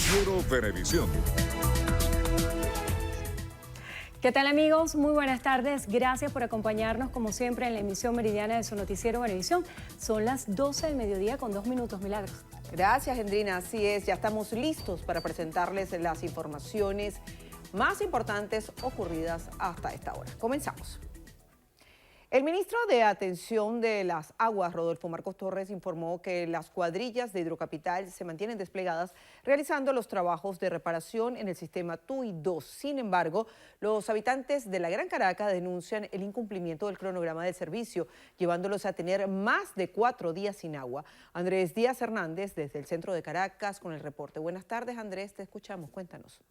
Noticiero Venevisión. ¿Qué tal, amigos? Muy buenas tardes. Gracias por acompañarnos como siempre en la emisión meridiana de su noticiero Venevisión. Son las 12 del mediodía con 2 minutos, Milagros. Gracias, Gendrina. Así es, ya estamos listos para presentarles las informaciones más importantes ocurridas hasta esta hora. Comenzamos. El ministro de Atención de las Aguas, Rodolfo Marcos Torres, informó que las cuadrillas de Hidrocapital se mantienen desplegadas realizando los trabajos de reparación en el sistema TUI 2. Sin embargo, los habitantes de la Gran Caracas denuncian el incumplimiento del cronograma del servicio, llevándolos a tener más de 4 días sin agua. Andrés Díaz Hernández, desde el centro de Caracas, con el reporte. Buenas tardes, Andrés, te escuchamos. Cuéntanos.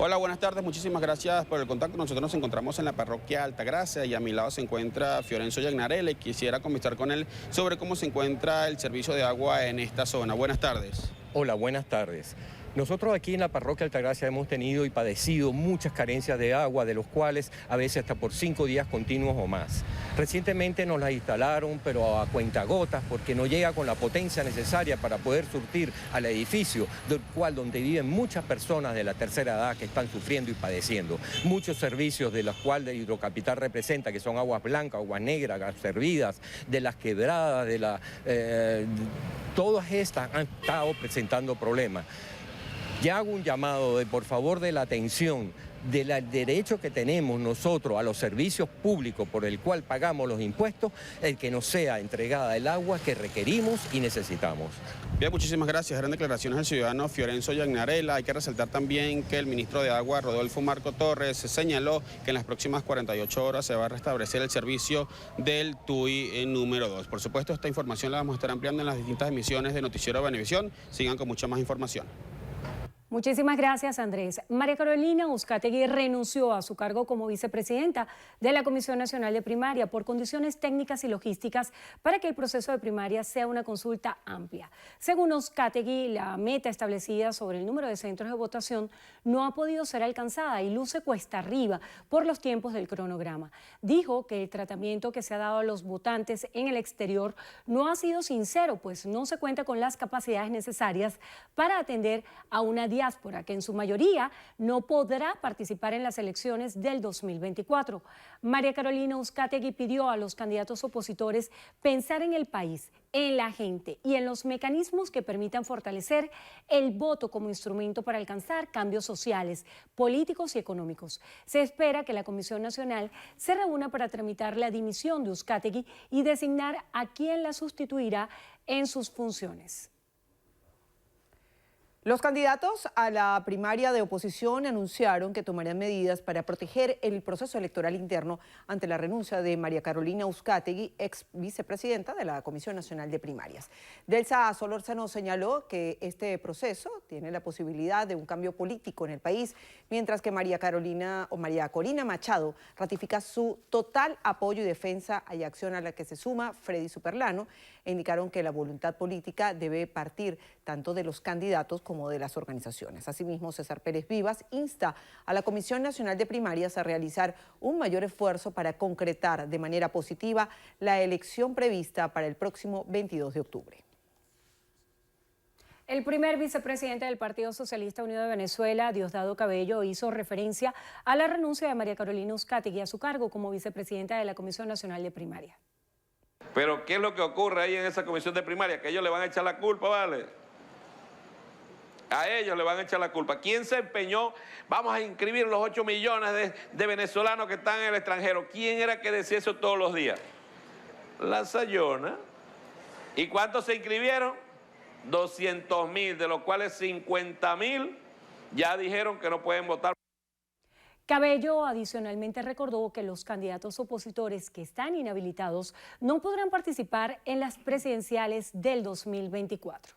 Hola, buenas tardes, muchísimas gracias por el contacto. Nosotros nos encontramos en la parroquia Altagracia y a mi lado se encuentra Fiorenzo Yagnarella y quisiera conversar con él sobre cómo se encuentra el servicio de agua en esta zona. Buenas tardes. Hola, buenas tardes. Nosotros aquí en la parroquia Altagracia hemos tenido y padecido muchas carencias de agua, de los cuales a veces hasta por 5 días continuos o más. Recientemente nos la instalaron, pero a cuentagotas, porque no llega con la potencia necesaria para poder surtir al edificio, donde viven muchas personas de la tercera edad que están sufriendo y padeciendo. Muchos servicios de los cuales Hidrocapital representa, que son aguas blancas, aguas negras, aguas servidas, de las quebradas, todas estas han estado presentando problemas. Ya hago un llamado de, por favor, de la atención del derecho que tenemos nosotros a los servicios públicos por el cual pagamos los impuestos, el que nos sea entregada el agua que requerimos y necesitamos. Bien, muchísimas gracias. Eran declaraciones del ciudadano Fiorenzo Yagnarella. Hay que resaltar también que el ministro de Agua, Rodolfo Marcos Torres, señaló que en las próximas 48 horas se va a restablecer el servicio del TUI número 2. Por supuesto, esta información la vamos a estar ampliando en las distintas emisiones de Noticiero Venevisión. Sigan con mucha más información. Muchísimas gracias, Andrés. María Carolina Uzcategui renunció a su cargo como vicepresidenta de la Comisión Nacional de Primaria por condiciones técnicas y logísticas para que el proceso de primaria sea una consulta amplia. Según Uzcategui, la meta establecida sobre el número de centros de votación no ha podido ser alcanzada y luce cuesta arriba por los tiempos del cronograma. Dijo que el tratamiento que se ha dado a los votantes en el exterior no ha sido sincero, pues no se cuenta con las capacidades necesarias para atender a una diáspora que en su mayoría no podrá participar en las elecciones del 2024. María Carolina Uzcategui pidió a los candidatos opositores pensar en el país, en la gente y en los mecanismos que permitan fortalecer el voto como instrumento para alcanzar cambios sociales, políticos y económicos. Se espera que la Comisión Nacional se reúna para tramitar la dimisión de Uzcategui y designar a quien la sustituirá en sus funciones. Los candidatos a la primaria de oposición anunciaron que tomarían medidas para proteger el proceso electoral interno ante la renuncia de María Carolina Uzcategui, ex vicepresidenta de la Comisión Nacional de Primarias. Delsa Solórzano señaló que este proceso tiene la posibilidad de un cambio político en el país, mientras que María Corina Machado ratifica su total apoyo y defensa y acción a la que se suma Freddy Superlano, e indicaron que la voluntad política debe partir tanto de los candidatos como de las organizaciones. Asimismo, César Pérez Vivas insta a la Comisión Nacional de Primarias a realizar un mayor esfuerzo para concretar de manera positiva la elección prevista para el próximo 22 de octubre. El primer vicepresidente del Partido Socialista Unido de Venezuela, Diosdado Cabello, hizo referencia a la renuncia de María Carolina Uzcategui a su cargo como vicepresidenta de la Comisión Nacional de Primaria. Pero ¿qué es lo que ocurre ahí en esa comisión de primaria? Que ellos le van a echar la culpa, ¿vale? A ellos le van a echar la culpa. ¿Quién se empeñó? Vamos a inscribir los 8 millones de venezolanos que están en el extranjero. ¿Quién era que decía eso todos los días? La Sayona. ¿Y cuántos se inscribieron? 200.000, de los cuales 50.000 ya dijeron que no pueden votar. Cabello adicionalmente recordó que los candidatos opositores que están inhabilitados no podrán participar en las presidenciales del 2024.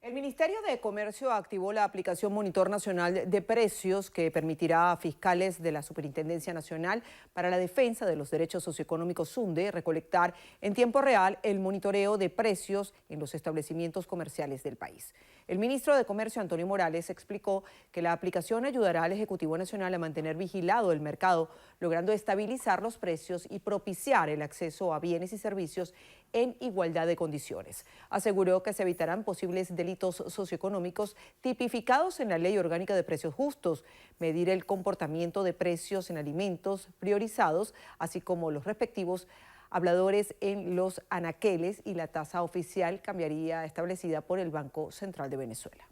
El Ministerio de Comercio activó la aplicación Monitor Nacional de Precios que permitirá a fiscales de la Superintendencia Nacional para la Defensa de los Derechos Socioeconómicos SUNDE recolectar en tiempo real el monitoreo de precios en los establecimientos comerciales del país. El ministro de Comercio, Antonio Morales, explicó que la aplicación ayudará al Ejecutivo Nacional a mantener vigilado el mercado, logrando estabilizar los precios y propiciar el acceso a bienes y servicios en igualdad de condiciones. Aseguró que se evitarán posibles delitos delitos socioeconómicos tipificados en la Ley Orgánica de Precios Justos, medir el comportamiento de precios en alimentos priorizados, así como los respectivos habladores en los anaqueles, y la tasa oficial cambiaría establecida por el Banco Central de Venezuela.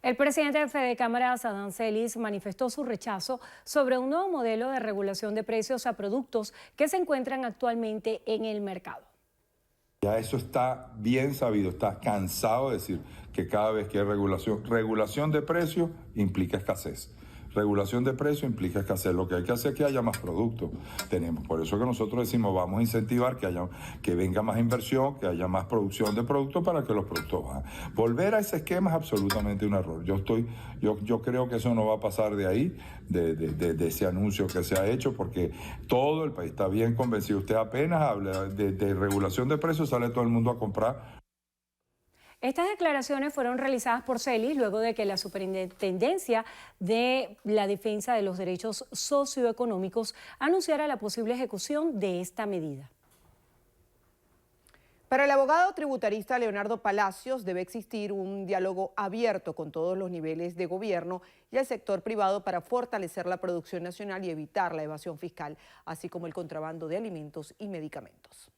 El presidente de Fedecámaras, Adán Celis, manifestó su rechazo sobre un nuevo modelo de regulación de precios a productos que se encuentran actualmente en el mercado. Ya eso está bien sabido, está cansado de decir que cada vez que hay regulación de precios implica escasez. Regulación de precio implica escasez. Lo que hay que hacer es que haya más productos. Por eso que nosotros decimos, vamos a incentivar que venga más inversión, que haya más producción de productos para que los productos bajen. Volver a ese esquema es absolutamente un error. Yo creo que eso no va a pasar de ahí, de ese anuncio que se ha hecho, porque todo el país está bien convencido. Usted apenas habla de regulación de precios, sale todo el mundo a comprar. Estas declaraciones fueron realizadas por Celis luego de que la Superintendencia de la Defensa de los Derechos Socioeconómicos anunciara la posible ejecución de esta medida. Para el abogado tributarista Leonardo Palacios, debe existir un diálogo abierto con todos los niveles de gobierno y el sector privado para fortalecer la producción nacional y evitar la evasión fiscal, así como el contrabando de alimentos y medicamentos.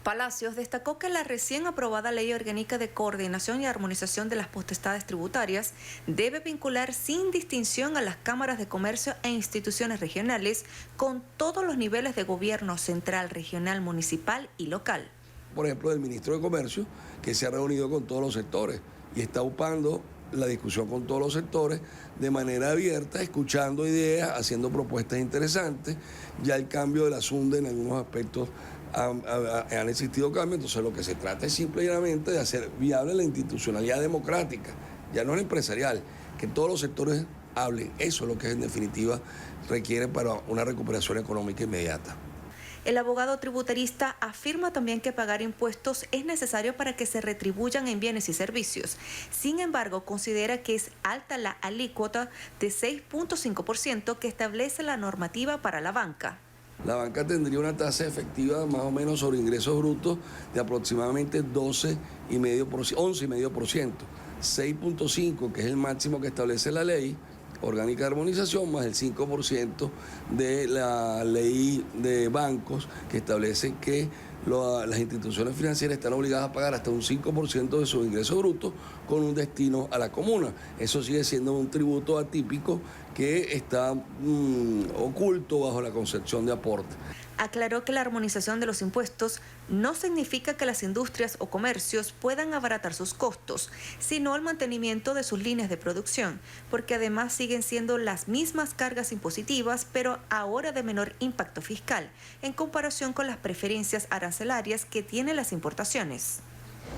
Palacios destacó que la recién aprobada Ley Orgánica de Coordinación y Armonización de las Potestades Tributarias debe vincular sin distinción a las cámaras de comercio e instituciones regionales con todos los niveles de gobierno central, regional, municipal y local. Por ejemplo, del ministro de Comercio, que se ha reunido con todos los sectores y está upando la discusión con todos los sectores de manera abierta, escuchando ideas, haciendo propuestas interesantes. Ya el cambio de la SUNDE en algunos aspectos han existido cambios, entonces lo que se trata es simple y llanamente de hacer viable la institucionalidad democrática, ya no la empresarial, que todos los sectores hablen. Eso es lo que en definitiva requiere para una recuperación económica inmediata. El abogado tributarista afirma también que pagar impuestos es necesario para que se retribuyan en bienes y servicios. Sin embargo, considera que es alta la alícuota de 6.5% que establece la normativa para la banca. La banca tendría una tasa efectiva más o menos sobre ingresos brutos de aproximadamente 11,5%, 6.5%, que es el máximo que establece la ley orgánica de armonización, más el 5% de la ley de bancos, que establece que las instituciones financieras están obligadas a pagar hasta un 5% de sus ingresos brutos con un destino a la comuna. Eso sigue siendo un tributo atípico que está oculto bajo la concepción de aporte. Aclaró que la armonización de los impuestos no significa que las industrias o comercios puedan abaratar sus costos, sino el mantenimiento de sus líneas de producción, porque además siguen siendo las mismas cargas impositivas, pero ahora de menor impacto fiscal, en comparación con las preferencias arancelarias que tienen las importaciones.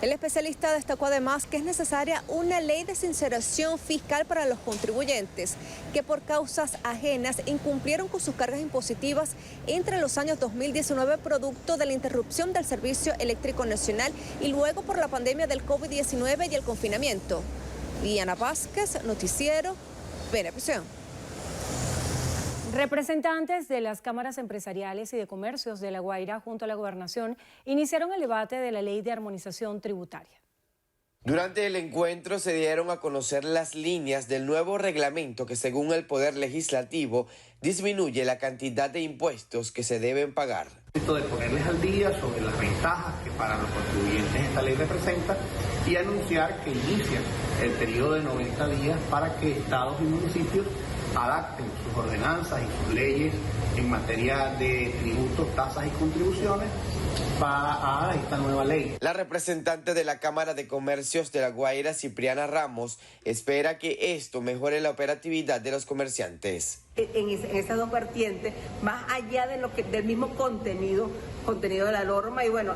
El especialista destacó además que es necesaria una ley de sinceración fiscal para los contribuyentes que por causas ajenas incumplieron con sus cargas impositivas entre los años 2019 producto de la interrupción del servicio eléctrico nacional y luego por la pandemia del COVID-19 y el confinamiento. Diana Vázquez, Noticiero Venevisión. Representantes de las cámaras empresariales y de comercios de La Guaira junto a la gobernación iniciaron el debate de la ley de armonización tributaria. Durante el encuentro se dieron a conocer las líneas del nuevo reglamento que, según el Poder Legislativo, disminuye la cantidad de impuestos que se deben pagar. De ponerles al día sobre las ventajas que para los contribuyentes esta ley representa y anunciar que inicia el periodo de 90 días para que estados y municipios adapten sus ordenanzas y sus leyes en materia de tributos, tasas y contribuciones a esta nueva ley. La representante de la Cámara de Comercios de La Guaira, Cipriana Ramos, espera que esto mejore la operatividad de los comerciantes. En esas dos vertientes, más allá de del mismo contenido de la norma, y bueno,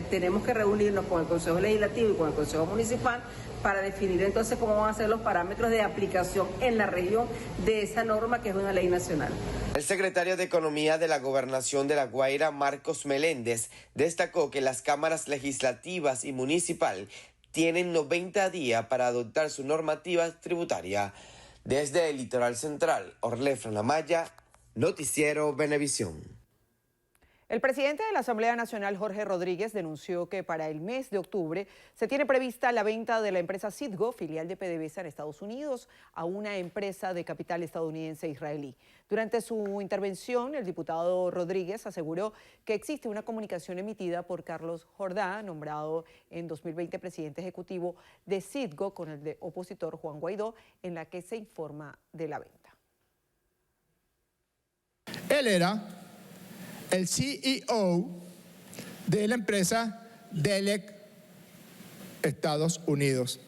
tenemos que reunirnos con el Consejo Legislativo y con el Consejo Municipal para definir entonces cómo van a ser los parámetros de aplicación en la región de esa norma que es una ley nacional. El secretario de Economía de la Gobernación de La Guaira, Marcos Meléndez, destacó que las cámaras legislativas y municipal tienen 90 días para adoptar su normativa tributaria. Desde el Litoral Central, Orlefran Amaya, Noticiero Venevisión. El presidente de la Asamblea Nacional, Jorge Rodríguez, denunció que para el mes de octubre se tiene prevista la venta de la empresa Citgo, filial de PDVSA en Estados Unidos, a una empresa de capital estadounidense israelí. Durante su intervención, el diputado Rodríguez aseguró que existe una comunicación emitida por Carlos Jordá, nombrado en 2020 presidente ejecutivo de Citgo, con el opositor Juan Guaidó, en la que se informa de la venta. Él era el CEO de la empresa Delek Estados Unidos.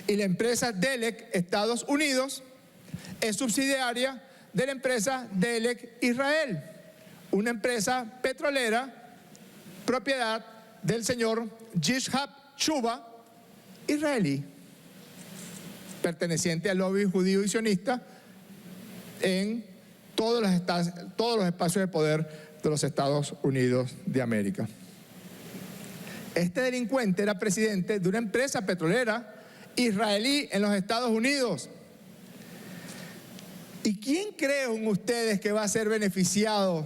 Y la empresa Delek Estados Unidos es subsidiaria de la empresa Delek Israel, una empresa petrolera propiedad del señor Yishhab Shuba, israelí, perteneciente al lobby judío y sionista en todos los espacios de poder de los Estados Unidos de América. Este delincuente era presidente de una empresa petrolera israelí en los Estados Unidos. ¿Y quién creen ustedes que va a ser beneficiado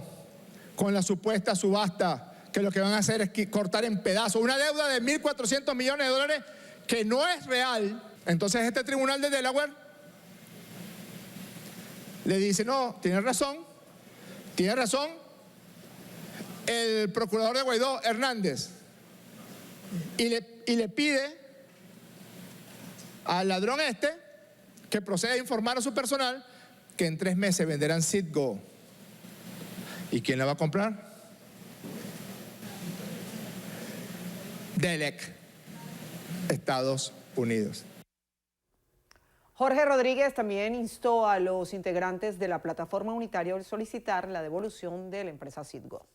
con la supuesta subasta, que lo que van a hacer es cortar en pedazos una deuda de 1.400 millones de dólares que no es real? Entonces este tribunal de Delaware le dice, no, tiene razón, el procurador de Guaidó, Hernández, y le pide al ladrón que proceda a informar a su personal que en 3 meses venderán Citgo. ¿Y quién la va a comprar? Delek, Estados Unidos. Jorge Rodríguez también instó a los integrantes de la plataforma unitaria a solicitar la devolución de la empresa Citgo.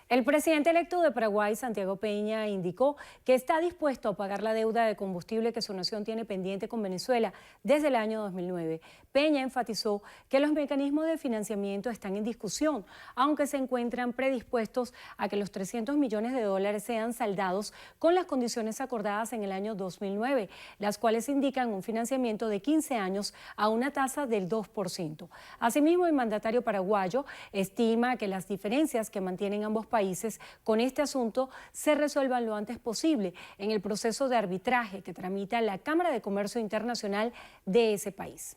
El presidente electo de Paraguay, Santiago Peña, indicó que está dispuesto a pagar la deuda de combustible que su nación tiene pendiente con Venezuela desde el año 2009. Peña enfatizó que los mecanismos de financiamiento están en discusión, aunque se encuentran predispuestos a que los 300 millones de dólares sean saldados con las condiciones acordadas en el año 2009, las cuales indican un financiamiento de 15 años a una tasa del 2%. Asimismo, el mandatario paraguayo estima que las diferencias que mantienen ambos países con este asunto se resuelvan lo antes posible en el proceso de arbitraje que tramita la Cámara de Comercio Internacional de ese país.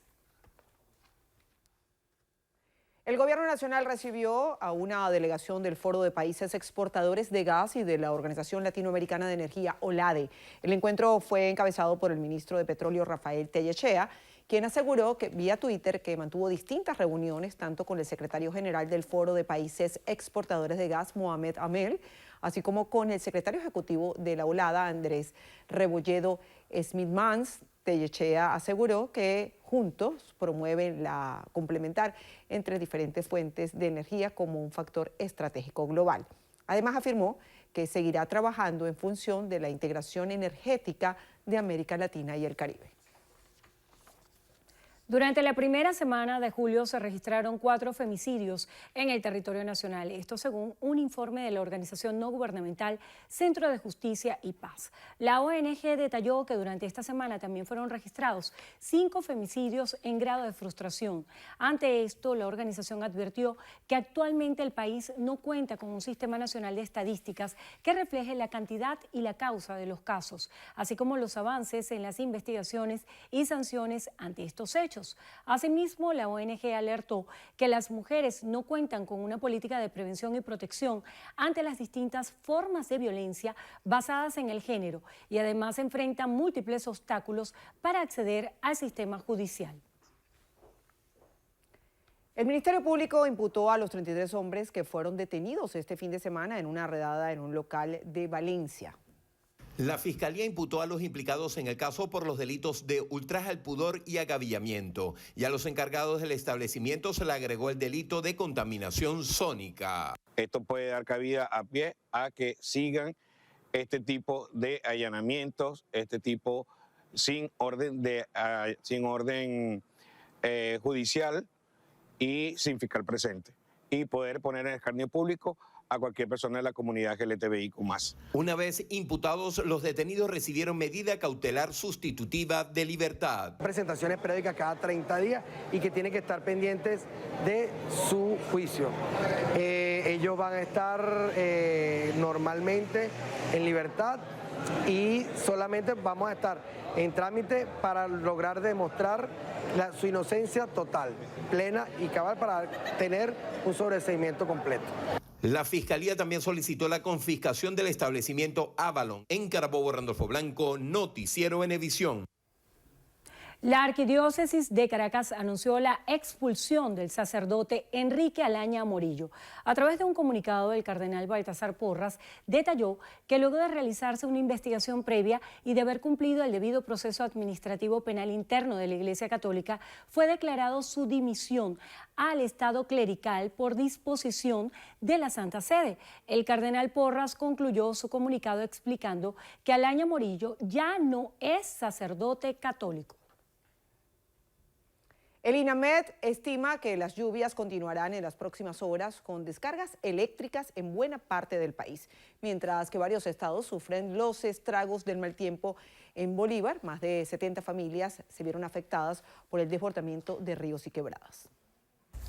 El Gobierno Nacional recibió a una delegación del Foro de Países Exportadores de Gas y de la Organización Latinoamericana de Energía, OLADE. El encuentro fue encabezado por el ministro de Petróleo, Rafael Tellechea, quien aseguró que vía Twitter que mantuvo distintas reuniones tanto con el secretario general del Foro de Países Exportadores de Gas, Mohamed Amel, así como el secretario ejecutivo de la OLADA, Andrés Rebolledo Smith-Mans. Tellechea aseguró que juntos promueven la complementar entre diferentes fuentes de energía como un factor estratégico global. Además afirmó que seguirá trabajando en función de la integración energética de América Latina y el Caribe. Durante la primera semana de julio se registraron 4 femicidios en el territorio nacional, esto según un informe de la organización no gubernamental Centro de Justicia y Paz. La ONG detalló que durante esta semana también fueron registrados 5 femicidios en grado de frustración. Ante esto, la organización advirtió que actualmente el país no cuenta con un sistema nacional de estadísticas que refleje la cantidad y la causa de los casos, así como los avances en las investigaciones y sanciones ante estos hechos. Asimismo, la ONG alertó que las mujeres no cuentan con una política de prevención y protección ante las distintas formas de violencia basadas en el género y además enfrentan múltiples obstáculos para acceder al sistema judicial. El Ministerio Público imputó a los 33 hombres que fueron detenidos este fin de semana en una redada en un local de Valencia. La Fiscalía imputó a los implicados en el caso por los delitos de ultraje al pudor y agavillamiento, y a los encargados del establecimiento se le agregó el delito de contaminación sónica. Esto puede dar cabida a pie a que sigan este tipo de allanamientos, este tipo sin orden judicial y sin fiscal presente, y poder poner en escarnio público a cualquier persona de la comunidad LGTBIQ+. Una vez imputados, los detenidos recibieron medida cautelar sustitutiva de libertad. Presentaciones periódicas cada 30 días y que tienen que estar pendientes de su juicio. Ellos van a estar normalmente en libertad y solamente vamos a estar en trámite para lograr demostrar su inocencia total, plena y cabal para tener un sobreseimiento completo. La Fiscalía también solicitó la confiscación del establecimiento Avalon en Carabobo. Randolfo Blanco, Noticiero Venevisión. La Arquidiócesis de Caracas anunció la expulsión del sacerdote Enrique Alaña Morillo. A través de un comunicado, el cardenal Baltasar Porras detalló que luego de realizarse una investigación previa y de haber cumplido el debido proceso administrativo penal interno de la Iglesia Católica, fue declarado su dimisión al Estado clerical por disposición de la Santa Sede. El cardenal Porras concluyó su comunicado explicando que Alaña Morillo ya no es sacerdote católico. El INAMED estima que las lluvias continuarán en las próximas horas con descargas eléctricas en buena parte del país, mientras que varios estados sufren los estragos del mal tiempo. En Bolívar, más de 70 familias se vieron afectadas por el desbordamiento de ríos y quebradas.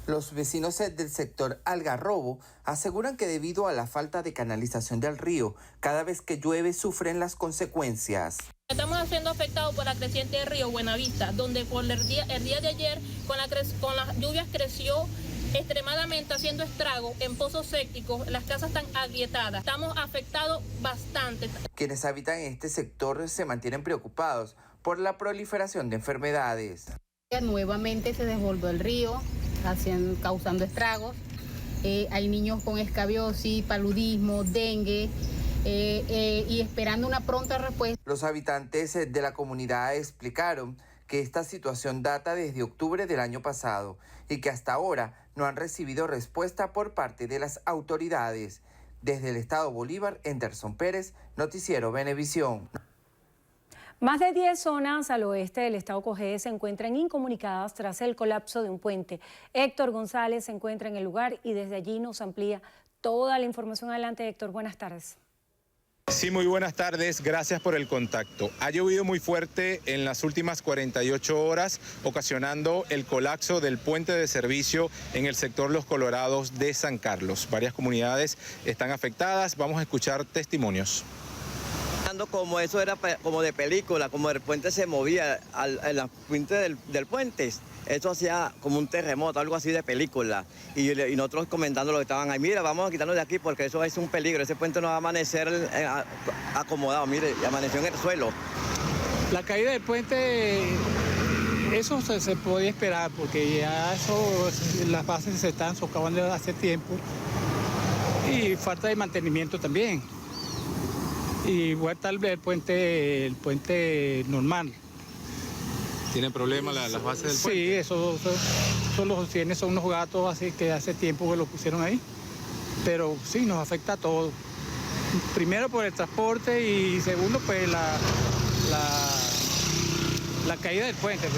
Los vecinos del sector Algarrobo aseguran que debido a la falta de canalización del río, cada vez que llueve sufren las consecuencias. Estamos siendo afectados por la creciente del río Buenavista, donde por el día de ayer con las lluvias creció extremadamente, haciendo estrago en pozos sépticos. Las casas están agrietadas. Estamos afectados bastante. Quienes habitan en este sector se mantienen preocupados por la proliferación de enfermedades. Nuevamente se desbordó el río, causando estragos. Hay niños con escabiosis, paludismo, dengue. Y esperando una pronta respuesta. Los habitantes de la comunidad explicaron que esta situación data desde octubre del año pasado y que hasta ahora no han recibido respuesta por parte de las autoridades. Desde el estado Bolívar, Enderson Pérez, Noticiero Venevisión. Más de 10 zonas al oeste del estado Cojedes se encuentran incomunicadas tras el colapso de un puente. Héctor González se encuentra en el lugar y desde allí nos amplía toda la información. Adelante, Héctor, buenas tardes. Sí, muy buenas tardes, gracias por el contacto. Ha llovido muy fuerte en las últimas 48 horas, ocasionando el colapso del puente de servicio en el sector Los Colorados de San Carlos. Varias comunidades están afectadas, vamos a escuchar testimonios. Como eso era como de película, como el puente se movía en la punta del puente. Eso hacía como un terremoto, algo así de película. Y nosotros comentando lo que estaban ahí, mira, vamos a quitarnos de aquí porque eso es un peligro. Ese puente no va a amanecer acomodado, mire, y amaneció en el suelo. La caída del puente, eso se podía esperar porque ya las bases se están socavando hace tiempo. Y falta de mantenimiento también. Y vuelta el puente normal. ¿Tienen problemas las bases del puente? Sí, eso son unos gatos así que hace tiempo que lo pusieron ahí. Pero sí, nos afecta a todo. Primero por el transporte y segundo pues la caída del puente.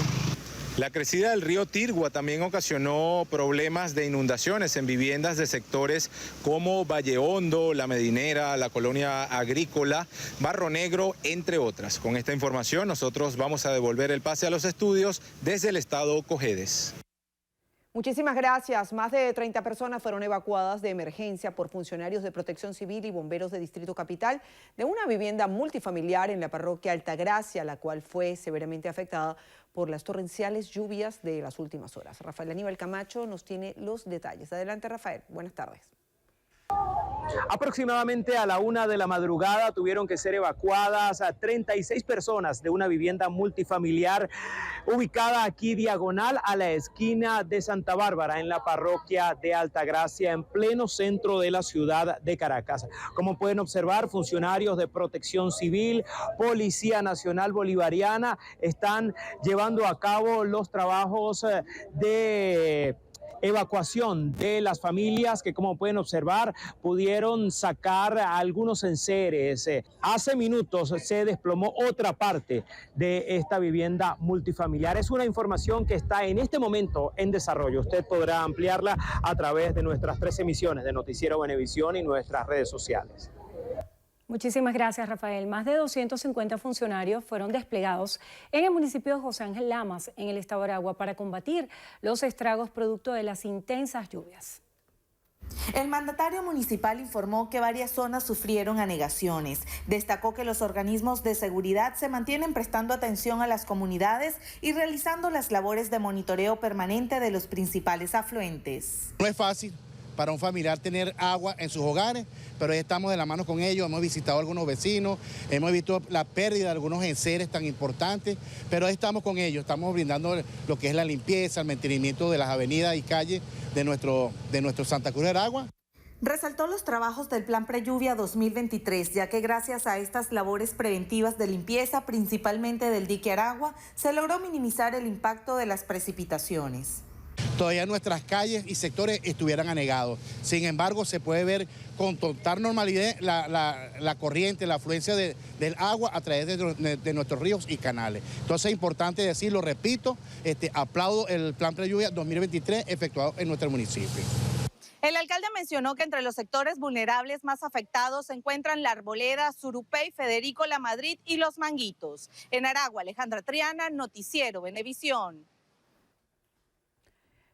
La crecida del río Tirgua también ocasionó problemas de inundaciones en viviendas de sectores como Valle Hondo, La Medinera, la Colonia Agrícola, Barro Negro, entre otras. Con esta información nosotros vamos a devolver el pase a los estudios desde el estado Cojedes. Muchísimas gracias. Más de 30 personas fueron evacuadas de emergencia por funcionarios de Protección Civil y bomberos de Distrito Capital de una vivienda multifamiliar en la parroquia Altagracia, la cual fue severamente afectada por las torrenciales lluvias de las últimas horas. Rafael Aníbal Camacho nos tiene los detalles. Adelante, Rafael. Buenas tardes. Aproximadamente a la 1 de la madrugada tuvieron que ser evacuadas a 36 personas de una vivienda multifamiliar ubicada aquí diagonal a la esquina de Santa Bárbara en la parroquia de Altagracia, en pleno centro de la ciudad de Caracas. Como pueden observar, funcionarios de Protección Civil, Policía Nacional Bolivariana están llevando a cabo los trabajos de evacuación de las familias que, como pueden observar, pudieron sacar algunos enseres. Hace minutos se desplomó otra parte de esta vivienda multifamiliar. Es una información que está en este momento en desarrollo. Usted podrá ampliarla a través de nuestras 3 emisiones de Noticiero Venevisión y nuestras redes sociales. Muchísimas gracias, Rafael. Más de 250 funcionarios fueron desplegados en el municipio de José Ángel Lamas, en el estado de Aragua, para combatir los estragos producto de las intensas lluvias. El mandatario municipal informó que varias zonas sufrieron anegaciones. Destacó que los organismos de seguridad se mantienen prestando atención a las comunidades y realizando las labores de monitoreo permanente de los principales afluentes. No es fácil para un familiar tener agua en sus hogares, pero ahí estamos de la mano con ellos, hemos visitado a algunos vecinos, hemos visto la pérdida de algunos enseres tan importantes, pero ahí estamos con ellos, estamos brindando lo que es la limpieza, el mantenimiento de las avenidas y calles de nuestro Santa Cruz de Aragua. Resaltó los trabajos del Plan Prelluvia 2023, ya que gracias a estas labores preventivas de limpieza, principalmente del dique Aragua, se logró minimizar el impacto de las precipitaciones. Todavía nuestras calles y sectores estuvieran anegados. Sin embargo, se puede ver con total normalidad la corriente, la afluencia del agua a través de nuestros ríos y canales. Entonces es importante decirlo, repito, aplaudo el Plan Prelluvia 2023 efectuado en nuestro municipio. El alcalde mencionó que entre los sectores vulnerables más afectados se encuentran La Arboleda, Surupey, Federico Lamadrid y Los Manguitos. En Aragua, Alejandra Triana, Noticiero Venevisión.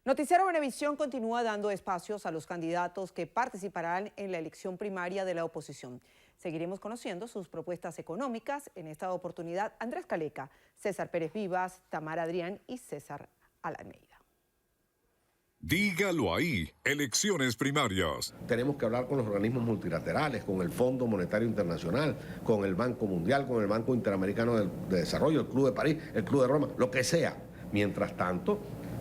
Noticiero Venevisión continúa dando espacios a los candidatos que participarán en la elección primaria de la oposición. Seguiremos conociendo sus propuestas económicas. En esta oportunidad, Andrés Caleca, César Pérez Vivas, Tamara Adrián y César Almeida. Dígalo ahí, elecciones primarias. Tenemos que hablar con los organismos multilaterales, con el Fondo Monetario Internacional, con el Banco Mundial, con el Banco Interamericano de Desarrollo, el Club de París, el Club de Roma, lo que sea. Mientras tanto,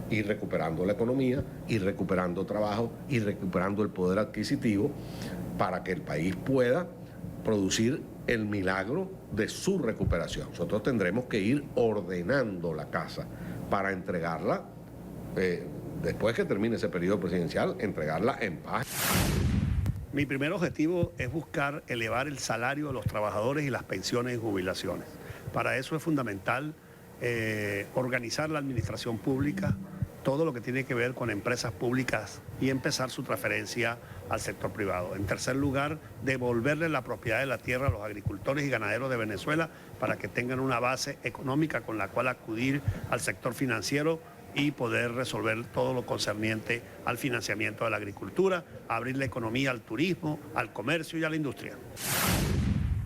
ir recuperando la economía, ir recuperando trabajo, ir recuperando el poder adquisitivo para que el país pueda producir el milagro de su recuperación. Nosotros tendremos que ir ordenando la casa para entregarla, después que termine ese periodo presidencial, entregarla en paz. Mi primer objetivo es buscar elevar el salario de los trabajadores y las pensiones y jubilaciones. Para eso es fundamental organizar la administración pública, todo lo que tiene que ver con empresas públicas y empezar su transferencia al sector privado. En tercer lugar, devolverle la propiedad de la tierra a los agricultores y ganaderos de Venezuela para que tengan una base económica con la cual acudir al sector financiero y poder resolver todo lo concerniente al financiamiento de la agricultura, abrir la economía al turismo, al comercio y a la industria.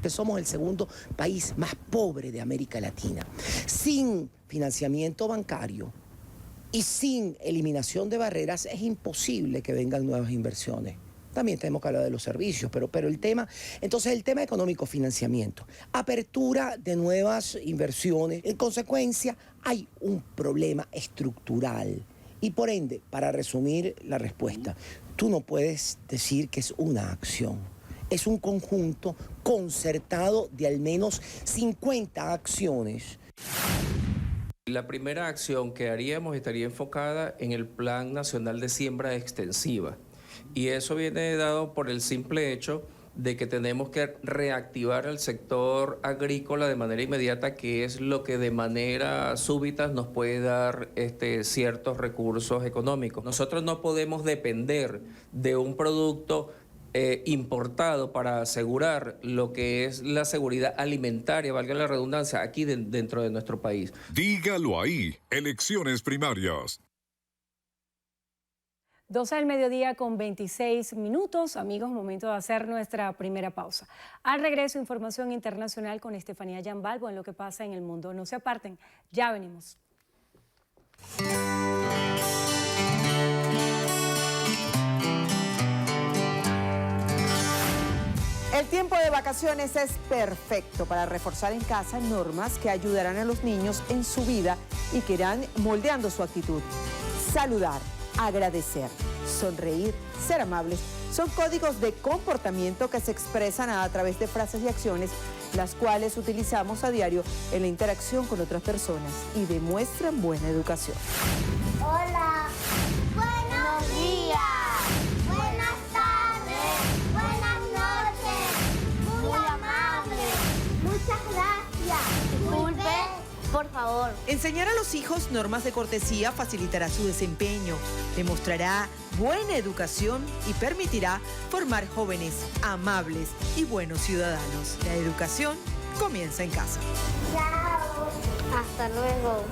Somos el segundo país más pobre de América Latina. Sin financiamiento bancario y sin eliminación de barreras es imposible que vengan nuevas inversiones. También tenemos que hablar de los servicios, pero el tema económico, financiamiento, apertura de nuevas inversiones. En consecuencia, hay un problema estructural. Y por ende, para resumir la respuesta, tú no puedes decir que es una acción. Es un conjunto concertado de al menos 50 acciones. La primera acción que haríamos estaría enfocada en el Plan Nacional de Siembra Extensiva. Y eso viene dado por el simple hecho de que tenemos que reactivar el sector agrícola de manera inmediata, que es lo que de manera súbita nos puede dar ciertos recursos económicos. Nosotros no podemos depender de un producto importado para asegurar lo que es la seguridad alimentaria, valga la redundancia, aquí dentro de nuestro país. Dígalo ahí, elecciones primarias. 12 del mediodía con 26 minutos. Amigos, momento de hacer nuestra primera pausa. Al regreso, información internacional con Estefanía Yambalbo en lo que pasa en el mundo. No se aparten, ya venimos. El tiempo de vacaciones es perfecto para reforzar en casa normas que ayudarán a los niños en su vida y que irán moldeando su actitud. Saludar, agradecer, sonreír, ser amables son códigos de comportamiento que se expresan a través de frases y acciones, las cuales utilizamos a diario en la interacción con otras personas y demuestran buena educación. Hola. Buenos días. Buenas tardes. Buenas noches. Muy amable. Muchas gracias. Disculpe, por favor. Enseñar a los hijos normas de cortesía facilitará su desempeño, demostrará buena educación y permitirá formar jóvenes amables y buenos ciudadanos. La educación comienza en casa. Chao. Hasta luego.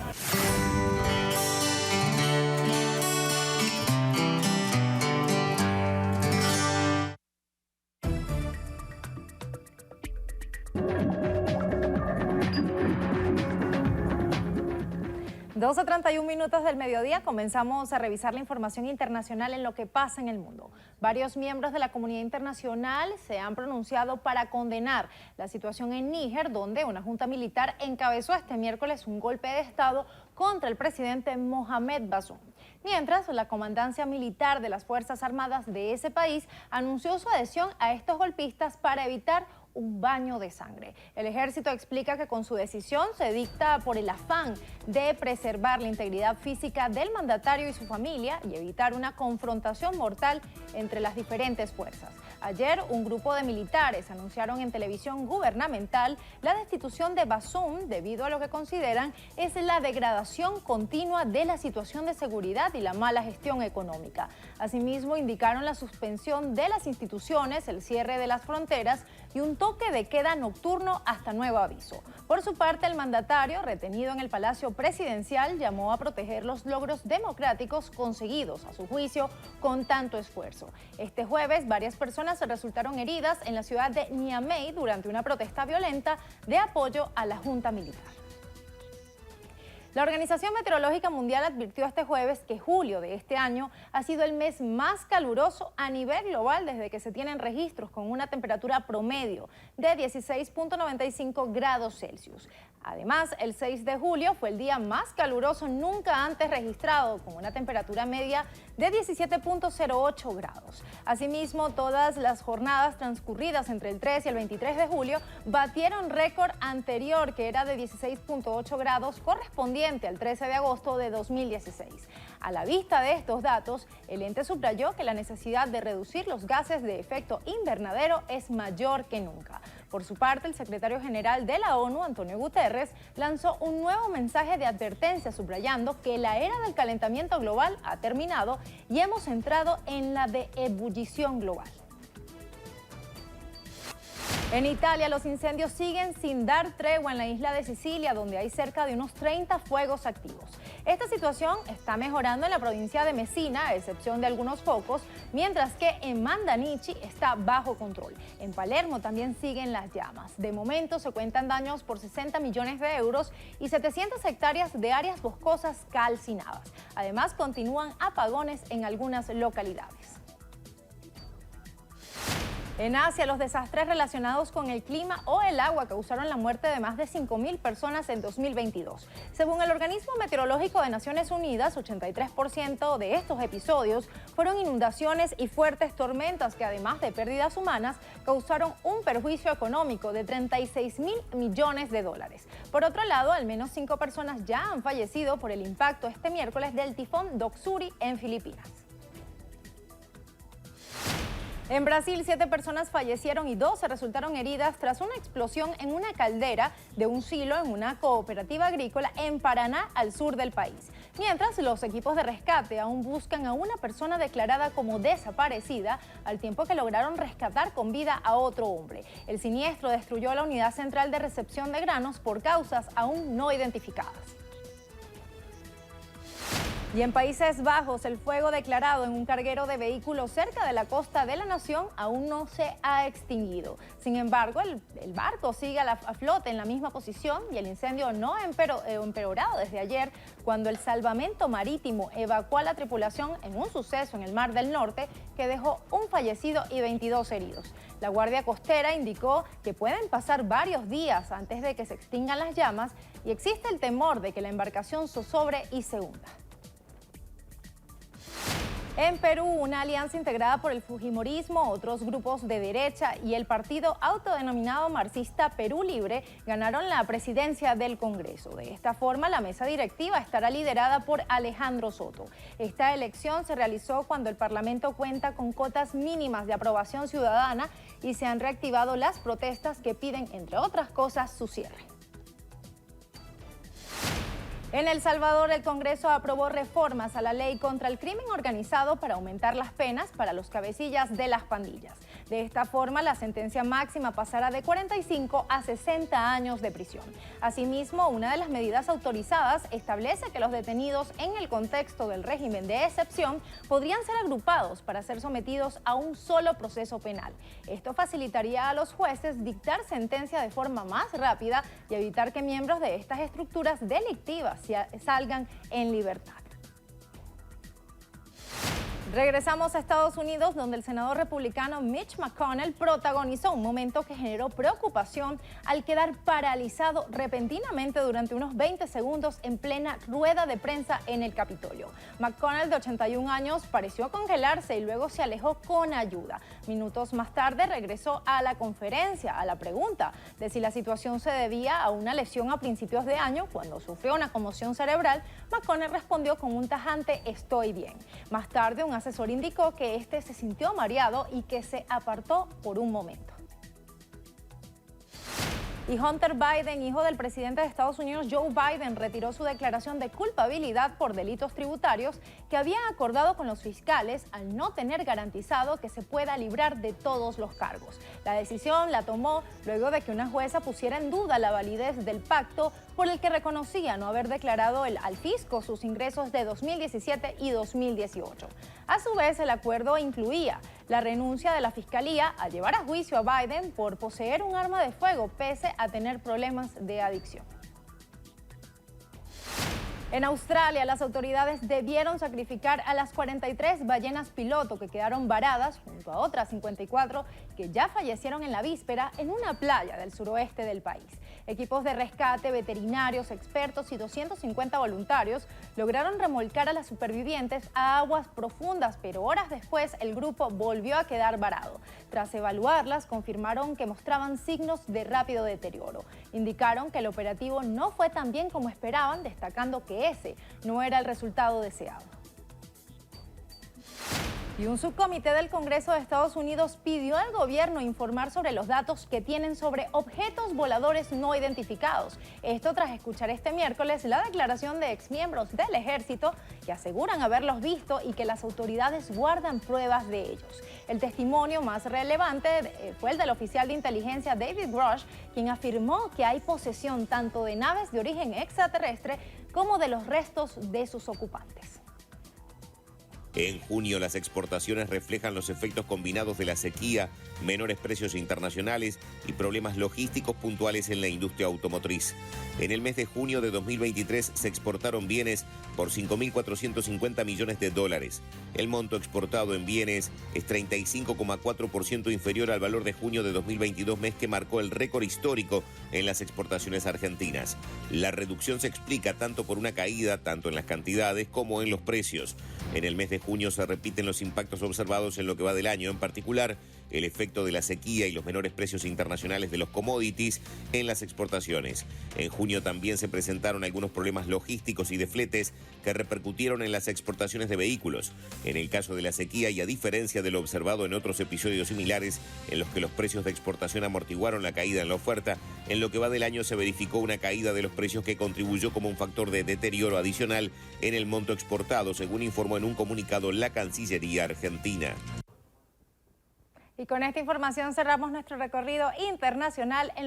12:31 minutos del mediodía, comenzamos a revisar la información internacional en lo que pasa en el mundo. Varios miembros de la comunidad internacional se han pronunciado para condenar la situación en Níger, donde una junta militar encabezó este miércoles un golpe de Estado contra el presidente Mohamed Bazoum. Mientras, la comandancia militar de las Fuerzas Armadas de ese país anunció su adhesión a estos golpistas para evitar un baño de sangre. El ejército explica que con su decisión se dicta por el afán de preservar la integridad física del mandatario y su familia y evitar una confrontación mortal entre las diferentes fuerzas. Ayer, un grupo de militares anunciaron en televisión gubernamental la destitución de Bazoum debido a lo que consideran es la degradación continua de la situación de seguridad y la mala gestión económica. Asimismo, indicaron la suspensión de las instituciones, el cierre de las fronteras y un toque de queda nocturno hasta nuevo aviso. Por su parte, el mandatario, retenido en el Palacio Presidencial, llamó a proteger los logros democráticos conseguidos, a su juicio, con tanto esfuerzo. Este jueves, varias personas resultaron heridas en la ciudad de Niamey durante una protesta violenta de apoyo a la junta militar. La Organización Meteorológica Mundial advirtió este jueves que julio de este año ha sido el mes más caluroso a nivel global desde que se tienen registros, con una temperatura promedio de 16.95 grados Celsius. Además, el 6 de julio fue el día más caluroso nunca antes registrado, con una temperatura media de 17.08 grados. Asimismo, todas las jornadas transcurridas entre el 3 y el 23 de julio batieron récord anterior, que era de 16.8 grados, correspondiente al 13 de agosto de 2016. A la vista de estos datos, el ente subrayó que la necesidad de reducir los gases de efecto invernadero es mayor que nunca. Por su parte, el secretario general de la ONU, Antonio Guterres, lanzó un nuevo mensaje de advertencia subrayando que la era del calentamiento global ha terminado y hemos entrado en la de ebullición global. En Italia, los incendios siguen sin dar tregua en la isla de Sicilia, donde hay cerca de unos 30 fuegos activos. Esta situación está mejorando en la provincia de Messina, a excepción de algunos focos, mientras que en Mandanichi está bajo control. En Palermo también siguen las llamas. De momento se cuentan daños por 60 millones de euros y 700 hectáreas de áreas boscosas calcinadas. Además, continúan apagones en algunas localidades. En Asia, los desastres relacionados con el clima o el agua causaron la muerte de más de 5.000 personas en 2022. Según el Organismo Meteorológico de Naciones Unidas, 83% de estos episodios fueron inundaciones y fuertes tormentas que, además de pérdidas humanas, causaron un perjuicio económico de 36.000 millones de dólares. Por otro lado, al menos 5 personas ya han fallecido por el impacto este miércoles del tifón Doksuri en Filipinas. En Brasil, 7 personas fallecieron y 12 resultaron heridas tras una explosión en una caldera de un silo en una cooperativa agrícola en Paraná, al sur del país. Mientras, los equipos de rescate aún buscan a una persona declarada como desaparecida, al tiempo que lograron rescatar con vida a otro hombre. El siniestro destruyó la unidad central de recepción de granos por causas aún no identificadas. Y en Países Bajos, el fuego declarado en un carguero de vehículos cerca de la costa de la nación aún no se ha extinguido. Sin embargo, el barco sigue a flote en la misma posición y el incendio no ha empeorado desde ayer, cuando el salvamento marítimo evacuó a la tripulación en un suceso en el Mar del Norte que dejó un fallecido y 22 heridos. La Guardia Costera indicó que pueden pasar varios días antes de que se extingan las llamas y existe el temor de que la embarcación zozobre y se hunda. En Perú, una alianza integrada por el fujimorismo, otros grupos de derecha y el partido autodenominado marxista Perú Libre ganaron la presidencia del Congreso. De esta forma, la mesa directiva estará liderada por Alejandro Soto. Esta elección se realizó cuando el Parlamento cuenta con cotas mínimas de aprobación ciudadana y se han reactivado las protestas que piden, entre otras cosas, su cierre. En El Salvador, el Congreso aprobó reformas a la ley contra el crimen organizado para aumentar las penas para los cabecillas de las pandillas. De esta forma, la sentencia máxima pasará de 45 a 60 años de prisión. Asimismo, una de las medidas autorizadas establece que los detenidos en el contexto del régimen de excepción podrían ser agrupados para ser sometidos a un solo proceso penal. Esto facilitaría a los jueces dictar sentencia de forma más rápida y evitar que miembros de estas estructuras delictivas salgan en libertad. Regresamos a Estados Unidos, donde el senador republicano Mitch McConnell protagonizó un momento que generó preocupación al quedar paralizado repentinamente durante unos 20 segundos en plena rueda de prensa en el Capitolio. McConnell, de 81 años, pareció congelarse y luego se alejó con ayuda. Minutos más tarde regresó a la conferencia. A la pregunta de si la situación se debía a una lesión a principios de año, cuando sufrió una conmoción cerebral, McConnell respondió con un tajante "estoy bien". Más tarde, un asesor indicó que este se sintió mareado y que se apartó por un momento. Y Hunter Biden, hijo del presidente de Estados Unidos Joe Biden, retiró su declaración de culpabilidad por delitos tributarios que había acordado con los fiscales al no tener garantizado que se pueda librar de todos los cargos. La decisión la tomó luego de que una jueza pusiera en duda la validez del pacto por el que reconocía no haber declarado al fisco sus ingresos de 2017 y 2018. A su vez, el acuerdo incluía la renuncia de la fiscalía a llevar a juicio a Biden por poseer un arma de fuego pese a tener problemas de adicción. En Australia, las autoridades debieron sacrificar a las 43 ballenas piloto que quedaron varadas junto a otras 54 que ya fallecieron en la víspera en una playa del suroeste del país. Equipos de rescate, veterinarios, expertos y 250 voluntarios lograron remolcar a las supervivientes a aguas profundas, pero horas después el grupo volvió a quedar varado. Tras evaluarlas, confirmaron que mostraban signos de rápido deterioro. Indicaron que el operativo no fue tan bien como esperaban, destacando que ese no era el resultado deseado. Y un subcomité del Congreso de Estados Unidos pidió al gobierno informar sobre los datos que tienen sobre objetos voladores no identificados. Esto tras escuchar este miércoles la declaración de exmiembros del ejército que aseguran haberlos visto y que las autoridades guardan pruebas de ellos. El testimonio más relevante fue el del oficial de inteligencia David Grush, quien afirmó que hay posesión tanto de naves de origen extraterrestre como de los restos de sus ocupantes. En junio, las exportaciones reflejan los efectos combinados de la sequía, menores precios internacionales y problemas logísticos puntuales en la industria automotriz. En el mes de junio de 2023 se exportaron bienes por 5.450 millones de dólares. El monto exportado en bienes es 35,4% inferior al valor de junio de 2022, mes que marcó el récord histórico en las exportaciones argentinas. La reducción se explica tanto por una caída, tanto en las cantidades como en los precios. En el mes de junio se repiten los impactos observados en lo que va del año, en particular el efecto de la sequía y los menores precios internacionales de los commodities en las exportaciones. En junio también se presentaron algunos problemas logísticos y de fletes que repercutieron en las exportaciones de vehículos. En el caso de la sequía, y a diferencia de lo observado en otros episodios similares en los que los precios de exportación amortiguaron la caída en la oferta, en lo que va del año se verificó una caída de los precios que contribuyó como un factor de deterioro adicional en el monto exportado, según informó en un comunicado la Cancillería argentina. Y con esta información cerramos nuestro recorrido internacional en